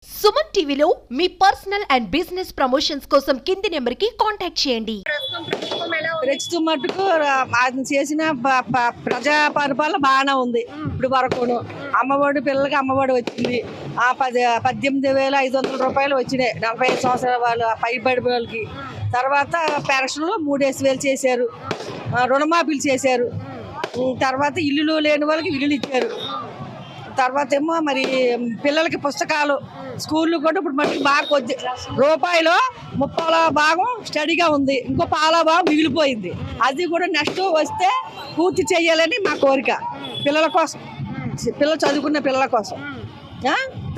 సుమన్ టీవీలో మీ personal and business promotions కోసం కింది నెంబర్కి కాంటాక్ట్ చేయండి. ప్రస్తుతం మటుకు ఆయన చేసిన ప్రజా పరిపాలన బాగానే ఉంది. ఇప్పుడు వరకును అమ్మఒడి పిల్లలకి అమ్మఒడి వచ్చింది. 18,500 రూపాయలు వచ్చినాయి 45 సంవత్సరాల వాళ్ళు పైబడి వాళ్ళకి. తర్వాత పెన్షన్లు 3,000 చేశారు, రుణమాఫీలు చేశారు. తర్వాత ఇల్లులు లేని వాళ్ళకి ఇల్లులు ఇచ్చారు. తర్వాత ఏమో మరి పిల్లలకి పుస్తకాలు స్కూళ్ళు కూడా ఇప్పుడు మటుకు బాగా కొద్ది రూపాయలు 30 భాగం స్టడీగా ఉంది, ఇంకో పాల భాగం మిగిలిపోయింది. అది కూడా నెక్స్ట్ వస్తే పూర్తి చేయాలని మా కోరిక, పిల్లల కోసం, పిల్లలు చదువుకున్న పిల్లల కోసం.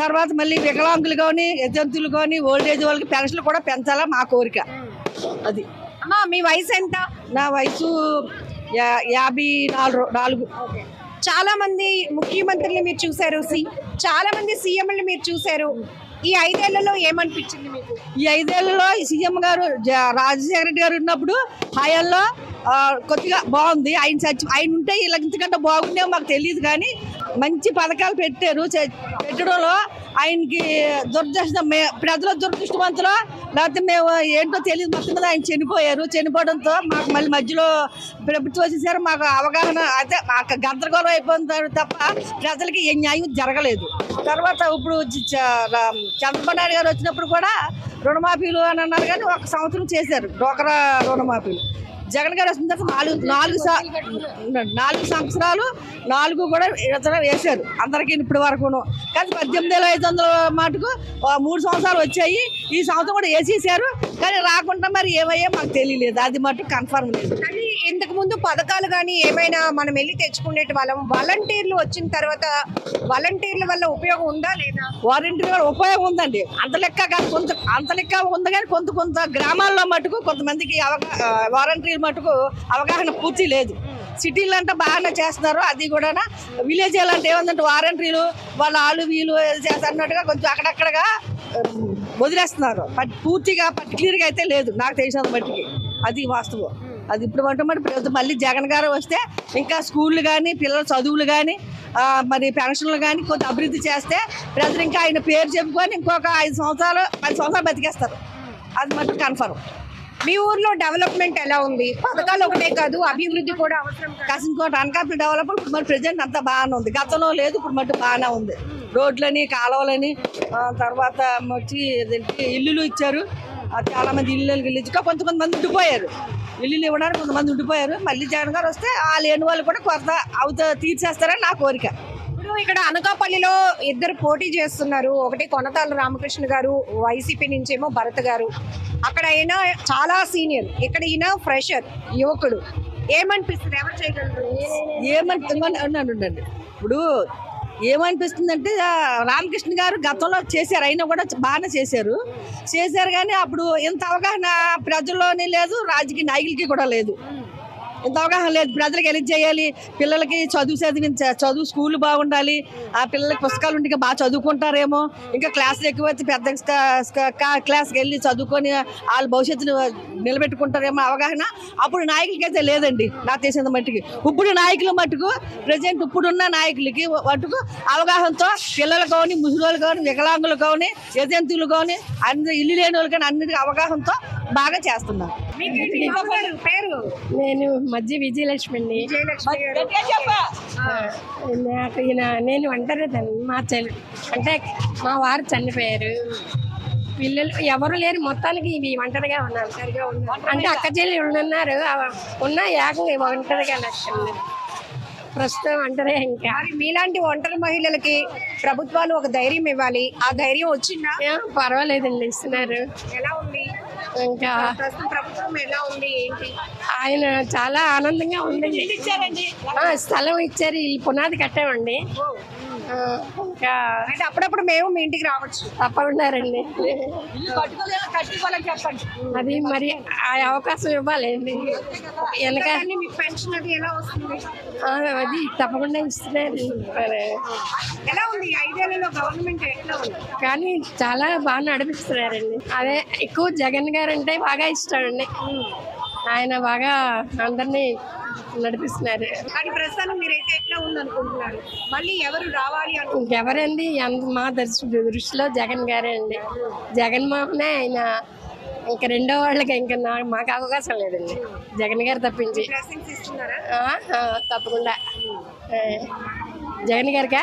తర్వాత మళ్ళీ వికలాంగులు కానీ యజంతులు కానీ ఓల్డేజ్ వాళ్ళకి పెన్షన్లు కూడా పెంచాలా మా కోరిక. అది అమ్మా, మీ వయసు ఎంత? నా వయసు 54. చాలా మంది ముఖ్యమంత్రులు మీరు చూసారు, చాలా మంది సీఎంలు మీరు చూసారు. ఈ 5 ఏళ్లలో ఏమనిపించింది మీకు? ఈ 5 ఏళ్లలో సీఎం గారు రాజశేఖర రెడ్డి గారు ఉన్నప్పుడు హయాంలో కొద్దిగా బాగుంది. ఆయన ఉంటే ఇలా ఇంతకంటే బాగుండే మాకు తెలియదు, కానీ మంచి పథకాలు పెట్టడంలో ఆయనకి దురదృష్టం, ప్రజల దురదృష్టవంతులు లేకపోతే మేము ఏంటో తెలియదు, మొత్తం మీద ఆయన చనిపోవడంతో మాకు మళ్ళీ మధ్యలో ప్రభుత్వం వచ్చేసారు. మాకు అవగాహన అయితే మాకు గందరగోళం అయిపోతారు తప్ప ప్రజలకి ఏ న్యాయం జరగలేదు. తర్వాత ఇప్పుడు చంద్రబాబు నాయుడు గారు వచ్చినప్పుడు కూడా రుణమాఫీలు అని అన్నారు, కానీ 1 సంవత్సరం చేశారు డ్వాక్రా రుణమాఫీలు. జగన్ గారు వచ్చిన తర్వాత 4 సంవత్సరాలు 4 కూడా వేశారు అందరికీ ఇప్పటి వరకును. కానీ 18,500 మటుకు 3 సంవత్సరాలు వచ్చాయి. ఈ సంవత్సరం కూడా వేసేసారు, కానీ రాకుండా మరి ఏమయ్యా మాకు తెలియలేదు. అది మటుకు కన్ఫర్మ్ లేదు. కానీ ఇంతకు ముందు పథకాలు కానీ ఏమైనా మనం వెళ్ళి తెచ్చుకునే వాళ్ళం. వాలంటీర్లు వచ్చిన తర్వాత వాలంటీర్ల వల్ల ఉపయోగం ఉందా లేదా? వాలంటీర్ వల్ల ఉపయోగం ఉందండి, అంత లెక్క కాదు, అంత లెక్క ఉంది. కానీ కొంత గ్రామాల్లో మటుకు కొంతమందికి వాలంటీర్ మటుకు అవగాహన పూర్తి లేదు. సిటీలు అంటే బాగానే చేస్తున్నారు, అది కూడా విలేజ్ అంటే ఏమందంటే వారంటీలు వాళ్ళు వీళ్ళు చేస్తున్నట్టుగా కొంచెం అక్కడక్కడగా వదిలేస్తున్నారు. పూర్తిగా పర్టికులర్గా అయితే లేదు నాకు తెలిసినంత మట్టికి, అది వాస్తవం. అది ఇప్పుడు ప్రభుత్వం మళ్ళీ జగన్ గారు వస్తే ఇంకా స్కూళ్ళు కానీ పిల్లల చదువులు కానీ మరి పెన్షన్లు కానీ కొంత అభివృద్ధి చేస్తే ప్రజలు ఇంకా ఆయన పేరు చెప్పుకొని ఇంకొక 10 సంవత్సరాలు బతికేస్తారు. అది మటుకు కన్ఫర్మ్. మీ ఊర్లో డెవలప్మెంట్ ఎలా ఉంది? పథకాలు ఒకటే కాదు, అభివృద్ధి కూడా అవసరం. కాసింకోట అనకాపల్లి డెవలప్మెంట్ ఇప్పుడు మరి ప్రెజెంట్ అంతా బాగానే ఉంది. గతంలో లేదు, ఇప్పుడు మటు బాగానే ఉంది. రోడ్లని, కాలువలని, తర్వాత వచ్చి ఇల్లులు ఇచ్చారు. చాలా మంది ఇల్లు ఇచ్చుక కొంతమంది ఉండిపోయారు. ఇల్లులు ఇవ్వడానికి కొంతమంది ఉండిపోయారు. మళ్ళీ జగన్ గారు వస్తే ఆ లేని వాళ్ళు కూడా కొరత తీర్చేస్తారని నా కోరిక. ఇప్పుడు ఇక్కడ అనకాపల్లిలో 2 పోటీ చేస్తున్నారు. ఒకటి కొనతాల రామకృష్ణ గారు వైసీపీ నుంచేమో భరత్ గారు. అక్కడ అయినా చాలా సీనియర్, ఇక్కడ ఈయన ఫ్రెషర్ యువకుడు. ఏమనిపిస్తుంది, ఎవరు చేయగలరు? ఏమనిపిస్తుందండి, ఇప్పుడు ఏమనిపిస్తుందంటే రామకృష్ణ గారు గతంలో చేశారు, అయినా కూడా బాగానే చేశారు. కానీ అప్పుడు ఇంత అవగాహన ప్రజల్లోనే లేదు, రాజకీయ నాయకులకి కూడా లేదు. ఇంత అవగాహన లేదు. ప్రజలకు ఎలా చేయాలి, పిల్లలకి చదువు స్కూల్ బాగుండాలి, ఆ పిల్లలకి పుస్తకాలు ఉంటే బాగా చదువుకుంటారేమో, ఇంకా క్లాసులు ఎక్కువైతే పెద్ద క్లాస్కి వెళ్ళి చదువుకొని వాళ్ళ భవిష్యత్తును నిలబెట్టుకుంటారేమో అవగాహన అప్పుడు నాయకులకి అయితే లేదండి నాకు తెలిసినంత మట్టుకి. ఇప్పుడు నాయకుల మట్టుకు ప్రజెంట్ ఇప్పుడున్న నాయకులకి మట్టుకు అవగాహనతో పిల్లలు కానీ, ముసలి కానీ, వికలాంగులు కానీ, యజంతులు కానీ, అన్ని ఇల్లు లేని వాళ్ళు కానీ అన్నిటికీ అవగాహనతో బాగా చేస్తున్నారు. పేరు? నేను మధ్య విజయలక్ష్మి అండి. నాకు నేను ఒంటరిదాన్ని. అంటే మా వారు చనిపోయారు, పిల్లలు ఎవరు లేరు, మొత్తానికి ఇవి ఒంటరిగా ఉన్నాను. అంటే అక్క చెల్లెలు ఉన్నారు, ఉన్న ఏకంగా ఒంటరిగా లక్ష్యం ప్రస్తుతం ఒంటరి. ఇంకా మీలాంటి ఒంటరి మహిళలకి ప్రభుత్వాలు ఒక ధైర్యం ఇవ్వాలి. ఆ ధైర్యం వచ్చిందా? పర్వాలేదండి, ఇస్తున్నారు. ఎలా ఉంది ఇంకా ప్రభుత్వం, ఎలా ఉంది ఏంటి? ఆయన చాలా ఆనందంగా ఉందండి. స్థలం ఇచ్చారు, ఇల్లు పునాది కట్టామండి. ఇంకా అంటే అప్పుడప్పుడు మేము మీ ఇంటికి రావచ్చు. తప్పకుండారండి, అది మరి ఆ అవకాశం ఇవ్వాలండి. వెనక పెన్షన్ అది ఎలా వస్తుంది? అది తప్పకుండా ఇస్తున్నారు. ఎలా ఉంది 5 ఏళ్లలో గవర్నమెంట్ ఎట్లా ఉంది? కానీ చాలా బాగా నడిపిస్తున్నారండి. అదే ఎక్కువ జగన్ గారు అంటే బాగా ఇష్టం అండి. ఆయన బాగా అందరినీ నడిపిస్తున్నారు. కానీ ప్రస్తుతానికి మీరైతే ఎట్లా ఉందనుకుంటున్నారు? మళ్ళీ ఎవరు రావాలి అనుకుంటున్నారు? ఇంకెవరండి మా దృష్టిలో జగన్ గారే అండి. జగన్మోహనే ఆయన. ఇంకా రెండో వాళ్ళకి ఇంకా మాకు అవకాశం లేదండి జగన్ గారు తప్పించి. బ్లెస్సింగ్స్ ఇస్తున్నారా? తప్పకుండా జగన్ గారికా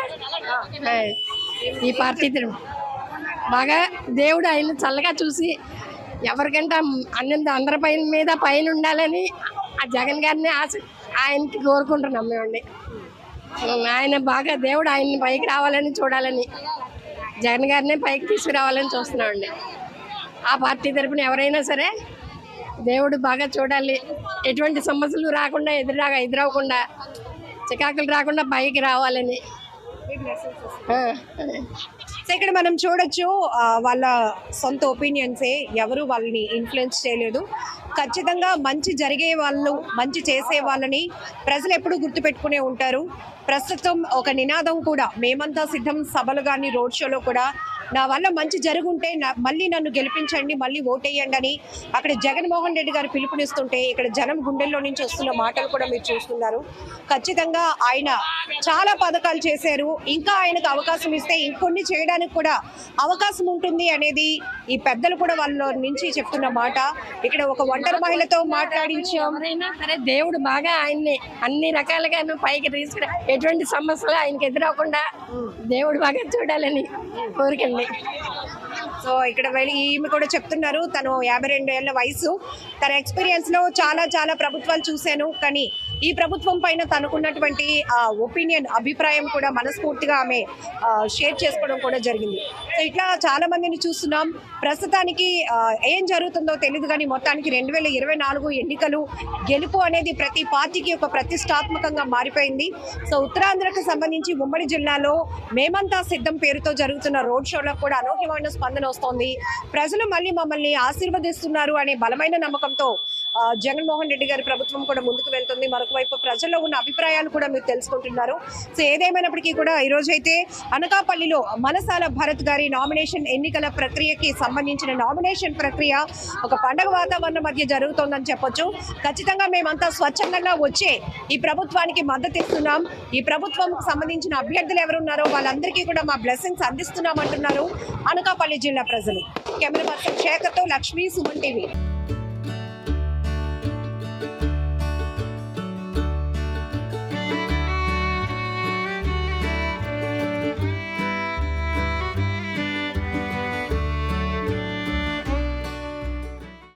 ఈ పార్టీ బాగా దేవుడు ఆయన చల్లగా చూసి ఎవరికంటే అందరి పైన ఉండాలని ఆ జగన్ గారిని ఆయనకి కోరుకుంటున్నాం మేమండి. ఆయన బాగా దేవుడు ఆయన్ని పైకి రావాలని చూడాలని జగన్ గారిని పైకి తీసుకురావాలని చూస్తున్నామండి. ఆ పార్టీ తరపున ఎవరైనా సరే దేవుడు బాగా చూడాలి, ఎటువంటి సమస్యలు రాకుండా ఎదురవ్వకుండా చికాకులు రాకుండా పైకి రావాలని. సో ఇక్కడ మనం చూడొచ్చు వాళ్ళ సొంత ఒపీనియన్సే, ఎవరు వాళ్ళని ఇన్ఫ్లుయెన్స్ చేయలేదు. ఖచ్చితంగా మంచి జరిగే వాళ్ళు, మంచి చేసే వాళ్ళని ప్రజలు ఎప్పుడూ గుర్తుపెట్టుకునే ఉంటారు. ప్రస్తుతం ఒక నినాదం కూడా, మేమంతా సిద్ధం సభలు కానీ రోడ్ షోలో కూడా నా వల్ల మంచి జరుగుంటే మళ్ళీ నన్ను గెలిపించండి, మళ్ళీ ఓటేయండి అని అక్కడ జగన్మోహన్ రెడ్డి గారు పిలుపునిస్తుంటే ఇక్కడ జనం గుండెల్లో నుంచి వస్తున్న మాటలు కూడా మీరు చూస్తున్నారు. ఖచ్చితంగా ఆయన చాలా పథకాలు చేశారు. ఇంకా ఆయనకు అవకాశం ఇస్తే ఇంకొన్ని చేయడానికి కూడా అవకాశం ఉంటుంది అనేది ఈ పెద్దలు కూడా వాళ్ళ నుంచి చెప్తున్న మాట. ఇక్కడ ఒక ఒంటరి మహిళతో మాట్లాడించాం. ఎవరైనా సరే దేవుడు బాగా ఆయన్ని అన్ని రకాలుగా పైకి తీసుకురా, ఎటువంటి సమస్యలు ఆయనకి ఎదురవ్వకుండా దేవుడు బాగా చూడాలని కోరికండి. సో ఇక్కడ వెళ్ళి ఈమె కూడా చెప్తున్నారు, తను 52 ఏళ్ల వయసు, తన ఎక్స్పీరియన్స్ లో చాలా ప్రభుత్వాలు చూశాను, కానీ ఈ ప్రభుత్వం పైన తనకున్నటువంటి ఒపీనియన్, అభిప్రాయం కూడా మనస్ఫూర్తిగా ఆమె షేర్ చేసుకోవడం కూడా జరిగింది. సో ఇట్లా చాలా మందిని చూస్తున్నాం. ప్రస్తుతానికి ఏం జరుగుతుందో తెలియదు, కానీ మొత్తానికి 2024 ఎన్నికలు గెలుపు అనేది ప్రతి పార్టీకి ఒక ప్రతిష్టాత్మకంగా మారిపోయింది. సో ఉత్తరాంధ్రకు సంబంధించి ఉమ్మడి జిల్లాలో మేమంతా సిద్ధం పేరుతో జరుగుతున్న రోడ్ షోలో కూడా అనూహ్యమైన స్పందన వస్తోంది. ప్రజలు మళ్ళీ మమ్మల్ని ఆశీర్వదిస్తున్నారు అనే బలమైన నమ్మకంతో జగన్మోహన్ రెడ్డి గారి ప్రభుత్వం కూడా ముందుకు వెళ్తుంది. మరొక వైపు ప్రజల్లో ఉన్న అభిప్రాయాలు కూడా మీరు తెలుసుకుంటున్నారు. సో ఏదేమైనప్పటికీ కూడా ఈరోజు అయితే అనకాపల్లిలో మనసాల భరత్ గారి నామినేషన్ ఎన్నికల ప్రక్రియకి సంబంధించిన నామినేషన్ ప్రక్రియ ఒక పండగ వాతావరణం మధ్య జరుగుతోందని చెప్పొచ్చు. ఖచ్చితంగా మేమంతా స్వచ్ఛందంగా వచ్చే ఈ ప్రభుత్వానికి మద్దతు ఇస్తున్నాం. ఈ ప్రభుత్వం సంబంధించిన అభ్యర్థులు ఎవరున్నారో వాళ్ళందరికీ కూడా మా బ్లెస్సింగ్స్ అందిస్తున్నామంటున్నారు అనకాపల్లి జిల్లా ప్రజలు. కెమెరా పర్సన్ శేఖర్తో లక్ష్మీ, సుమన్ టీవీ.